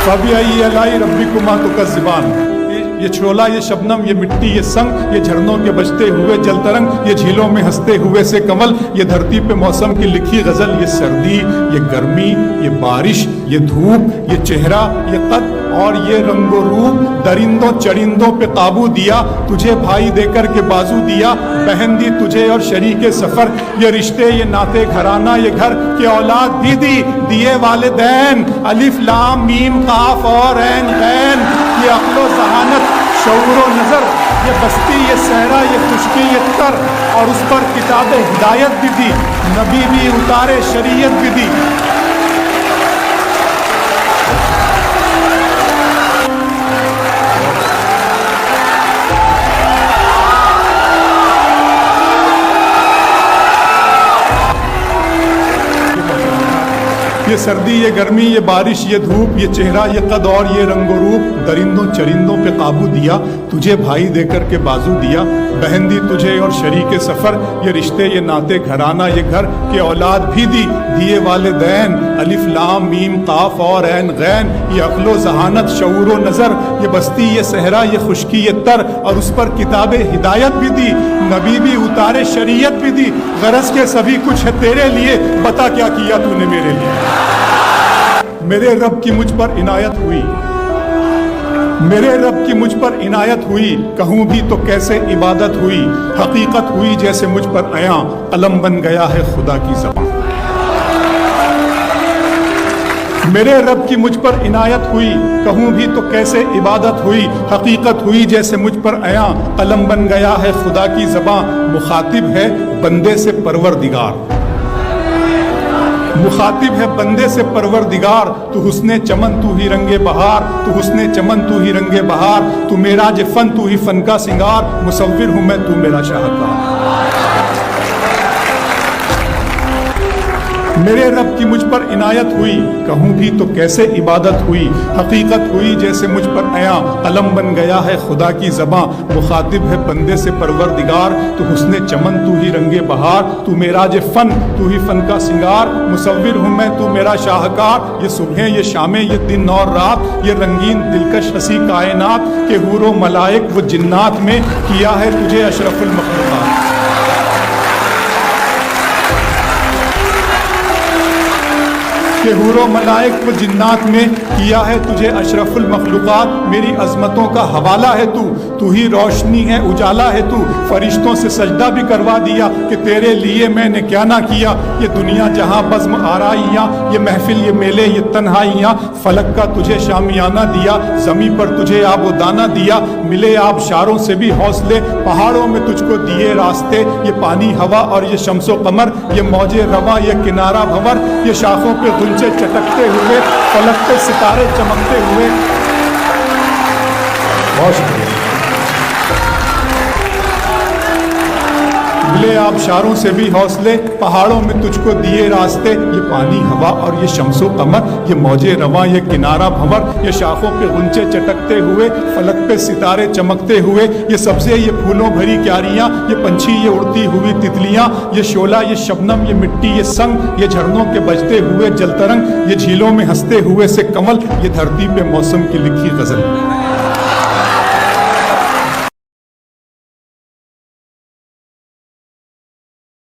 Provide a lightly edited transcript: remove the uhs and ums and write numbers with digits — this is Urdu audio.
فَبِأَيِّ آلَاءِ رَبِّكُمَا تُكَذِّبَانِ، یہ چھولا، یہ شبنم، یہ مٹی، یہ سنگ، یہ جھرنوں کے بجتے ہوئے جل ترنگ، یہ جھیلوں میں ہنستے ہوئے سے کمل، یہ دھرتی پہ موسم کی لکھی غزل، یہ سردی، یہ گرمی، یہ بارش، یہ دھوپ، یہ چہرہ، یہ قد اور یہ رنگ و روپ، درندوں چرندوں پہ قابو دیا، تجھے بھائی دے کر کے بازو دیا، بہن دی تجھے اور شریک سفر، یہ رشتے، یہ ناطے گھرانہ، یہ گھر کی اولاد بھی دی، دیے والدین، الف لام میم قاف اور عین غین، یہ عقل و ذہانت، شعور و نظر، یہ بستی، یہ صحرا، یہ خشکی، یہ تر، اور اس پر کتاب ہدایت بھی دی، نبی بھی اتارے، شریعت بھی دی۔ یہ سردی، یہ گرمی، یہ بارش، یہ دھوپ، یہ چہرہ، یہ قد اور یہ رنگ و روپ، درندوں چرندوں پہ قابو دیا، تجھے بھائی دے کر کے بازو دیا، بہن دی تجھے اور شریک سفر، یہ رشتے، یہ ناطے گھرانہ، یہ گھر کے اولاد بھی دی، دیے والدین، الف لام میم قاف اور عین غین، یہ عقل و ذہانت، شعور و نظر، یہ بستی، یہ صحرا، یہ خشکی، یہ تر، اور اس پر کتاب ہدایت بھی دی، نبی بھی اتارے، شریعت بھی دی، غرض کے سبھی کچھ ہے تیرے لیے، بتا کیا کیا تو نے میرے لیے۔ میرے رب کی مجھ پر عنایت ہوئی، میرے رب کی مجھ پر عنایت ہوئی، کہوں بھی تو کیسے عبادت ہوئی، حقیقت ہوئی جیسے مجھ پر عیاں، قلم بن گیا ہے خدا کی زبان۔ میرے رب کی مجھ پر عنایت ہوئی، کہوں بھی تو کیسے عبادت ہوئی، حقیقت ہوئی جیسے مجھ پر عیاں، قلم بن گیا ہے خدا کی زبان۔ مخاطب ہے بندے سے پروردگار، مخاطب ہے بندے سے پروردگار، تو حسن چمن تو ہی رنگ بہار، تو حسن چمن تو ہی رنگ بہار، تو میرا جو فن تو ہی فن کا سنگار، مصور ہوں میں تو میرا شاہکار۔ میرے رب کی مجھ پر عنایت ہوئی، کہوں بھی تو کیسے عبادت ہوئی، حقیقت ہوئی جیسے مجھ پر عیاں، قلم بن گیا ہے خدا کی زباں۔ مخاطب ہے بندے سے پروردگار، تو حسن چمن تو ہی رنگ بہار، تو میرا جو فن تو ہی فن کا سنگار، مصور ہوں میں تو میرا شاہکار۔ یہ صبحیں، یہ شامیں، یہ دن اور رات، یہ رنگین دلکش ہنسی کائنات، کہ حور و ملائک و جنات میں کیا ہے تجھے اشرف المخلوقات۔ کہ حور و ملائک و جنات میں کیا ہے تجھے اشرف المخلوقات۔ میری عظمتوں کا حوالہ ہے تو ہی روشنی ہے، اجالا ہے تو، فرشتوں سے سجدہ بھی کروا دیا کہ تیرے لیے میں نے کیا نہ کیا۔ یہ دنیا جہاں بزم آرائیاں، یہ محفل، یہ میلے، یہ تنہائیاں، فلک کا تجھے شامیانہ دیا، زمین پر تجھے آب و دانہ دیا، ملے آبشاروں سے بھی حوصلے، پہاڑوں میں تجھ کو دیے راستے، یہ پانی ہوا اور یہ شمس و قمر، یہ موج رواں، یہ کنارہ بھنور، یہ شاخوں پہ غنچے چٹکتے ہوئے، فلک پہ ستارے چمکتے ہوئے۔ بہت شکریہ۔ ملے آبشاروں سے بھی حوصلے، پہاڑوں میں تجھ کو دیے راستے، یہ پانی ہوا اور یہ شمس و قمر، یہ موج رواں، یہ کنارہ بھنور، یہ شاخوں پہ غنچے چٹکتے ہوئے، فلک پہ ستارے چمکتے ہوئے، یہ سبزے، یہ پھولوں بھری کیاریاں، یہ پنچھی، یہ اڑتی ہوئی تتلیاں، یہ شعلہ، یہ شبنم، یہ مٹی، یہ سنگ، یہ جھرنوں کے بجتے ہوئے جل ترنگ، یہ جھیلوں میں ہنستے ہوئے سے کمل، یہ دھرتی پہ موسم کی لکھی غزل۔